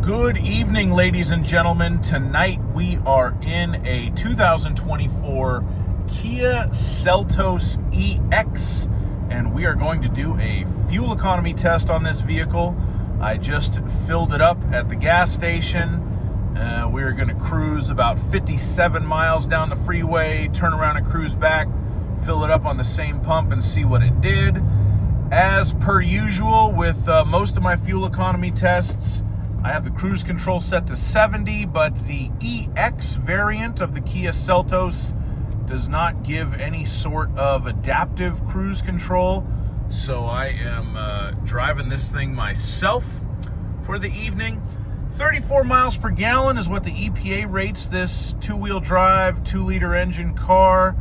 Good evening, ladies and gentlemen. Tonight we are in a 2024 Kia Seltos EX, and we are going to do a fuel economy test on this vehicle. I just filled it up at the gas station. We're going to cruise about 57 miles down the freeway, turn around and cruise back, fill it up on the same pump and see what it did. As per usual with most of my fuel economy tests, I have the cruise control set to 70, but the EX variant of the Kia Seltos does not give any sort of adaptive cruise control. So I am driving this thing myself for the evening. 34 miles per gallon is what the EPA rates this two-wheel drive, 2-liter engine car.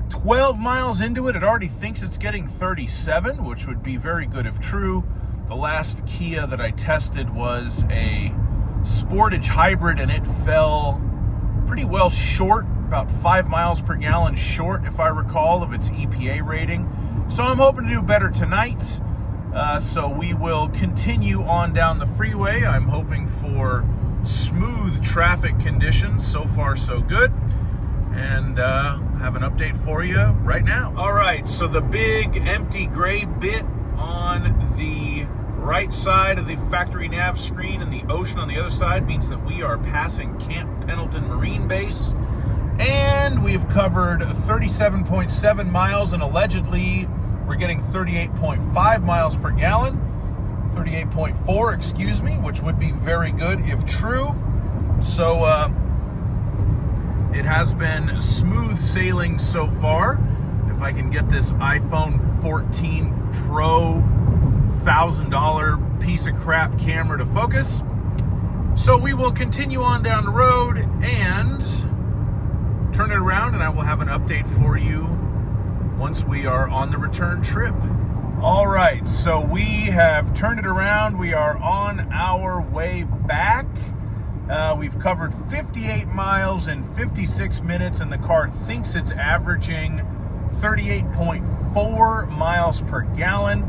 12 miles into it, it already thinks it's getting 37, which would be very good if true. The last Kia that I tested was a Sportage hybrid, and it fell pretty well short, about 5 miles per gallon short, if I recall, of its EPA rating. So I'm hoping to do better tonight. So we will continue on down the freeway. I'm hoping for smooth traffic conditions. So far, so good. And have an update for you right now. All right, so the big empty gray bit on the right side of the factory nav screen and the ocean on the other side means that we are passing Camp Pendleton Marine Base, and we've covered 37.7 miles, and allegedly we're getting 38.5 miles per gallon, 38.4, excuse me, which would be very good if true. So it has been smooth sailing so far. If I can get this iPhone 14 Pro $1,000 piece of crap camera to focus. So we will continue on down the road and turn it around, and I will have an update for you once we are on the return trip. All right, so we have turned it around. We are on our way back. We've covered 58 miles in 56 minutes, and the car thinks it's averaging 38.4 miles per gallon,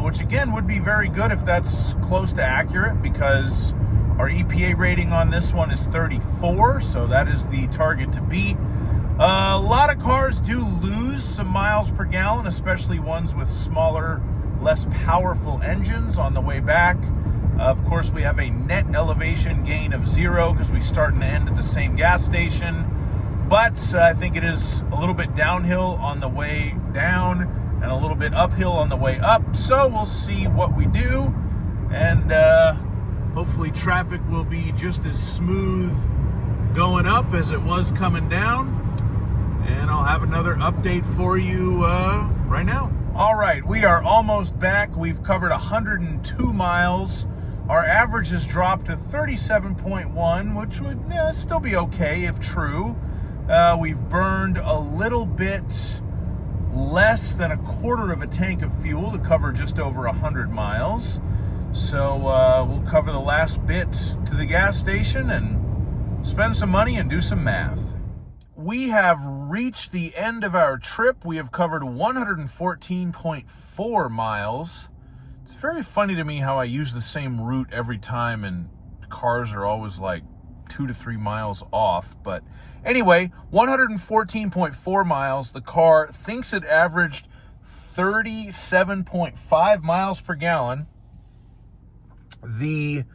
which again would be very good if that's close to accurate, because our EPA rating on this one is 34, so that is the target to beat. A lot of cars do lose some miles per gallon, especially ones with smaller, less powerful engines on the way back. Of course, we have a net elevation gain of 0 because we start and end at the same gas station. But I think it is a little bit downhill on the way down and a little bit uphill on the way up. So we'll see what we do. And hopefully traffic will be just as smooth going up as it was coming down. And I'll have another update for you right now. All right, we are almost back. We've covered 102 miles. Our average has dropped to 37.1, which would still be okay if true. We've burned a little bit less than a quarter of a tank of fuel to cover just over 100 miles. So we'll cover the last bit to the gas station and spend some money and do some math. We have reached the end of our trip. We have covered 114.4 miles. It's very funny to me how I use the same route every time, and cars are always like 2 to 3 miles off. But anyway, 114.4 miles. The car thinks it averaged 37.5 miles per gallon. The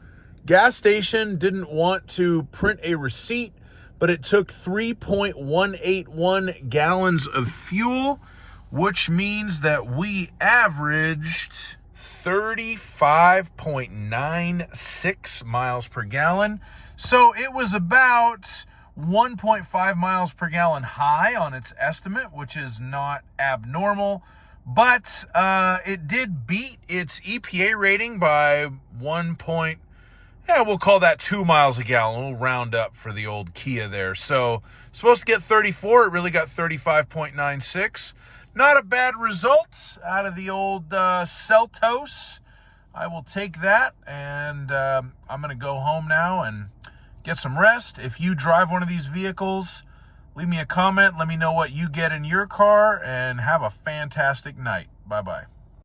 gas station didn't want to print a receipt, but it took 3.181 gallons of fuel, which means that we averaged 35.96 miles per gallon. So it was about 1.5 miles per gallon high on its estimate, which is not abnormal. But it did beat its EPA rating by we'll call that 2 miles a gallon. We'll round up for the old Kia there. So supposed to get 34. It really got 35.96. Not a bad result out of the old Seltos. I will take that, and I'm going to go home now and get some rest. If you drive one of these vehicles, leave me a comment. Let me know what you get in your car, and have a fantastic night. Bye-bye.